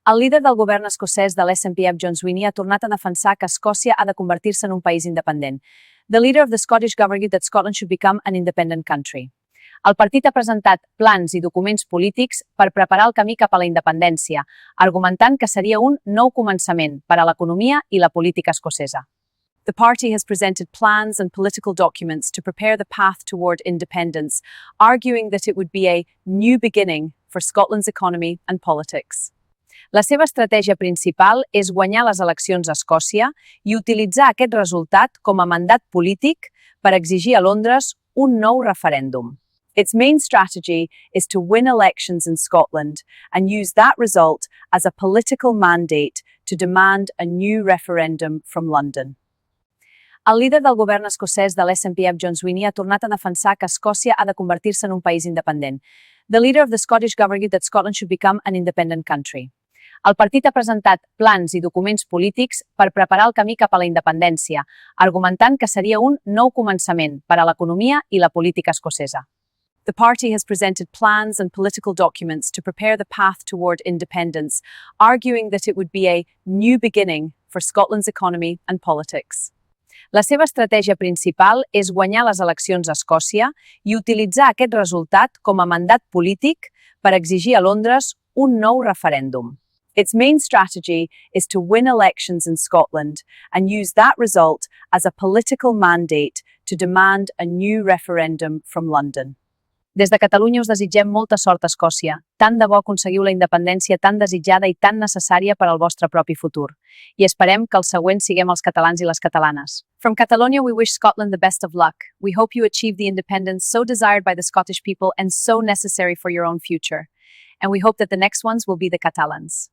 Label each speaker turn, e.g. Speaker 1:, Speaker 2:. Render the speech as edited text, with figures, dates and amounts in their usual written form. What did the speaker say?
Speaker 1: El líder del govern escocès de l'SNP, John Sweeney, ha tornat a defensar que Escòcia ha de convertir-se en un país independent. The leader of the Scottish government argued that Scotland should become an independent country. El partit ha presentat plans i documents polítics per preparar el camí cap a la independència, argumentant que seria un nou començament per a l'economia i la política escocesa. The party has presented plans and political documents to prepare the path toward independence, arguing that it would be a new beginning for Scotland's economy and politics. La seva estratègia principal és guanyar les eleccions a Escòcia i utilitzar aquest resultat com a mandat polític per exigir a Londres un nou referèndum. Its main strategy is to win elections in Scotland and use that result as a political mandate to demand a new referendum from London. El líder del govern escocès de l'SNP, John Sweeney, ha tornat a defensar que Escòcia ha de convertir-se en un país independent. The leader of the Scottish government argued that Scotland should become an independent country. El partit ha presentat plans i documents polítics per preparar el camí cap a la independència, argumentant que seria un nou començament per a l'economia i la política escocesa. The party has presented plans and political documents to prepare the path toward independence, arguing that it would be a new beginning for Scotland's economy and politics. La seva estratègia principal és guanyar les eleccions a Escòcia i utilitzar aquest resultat com a mandat polític per exigir a Londres un nou referèndum. Its main strategy is to win elections in Scotland and use that result as a political mandate to demand a new referendum from London. Des de Catalunya us desitgem molta sort a Escòcia. Tant de bo aconseguiu la independència tan desitjada i tan necessària per al vostre propi futur. I esperem que els següents siguem els catalans i les catalanes. From Catalonia, we wish Scotland the best of luck. We hope you achieve the independence so desired by the Scottish people and so necessary for your own future. And we hope that the next ones will be the Catalans.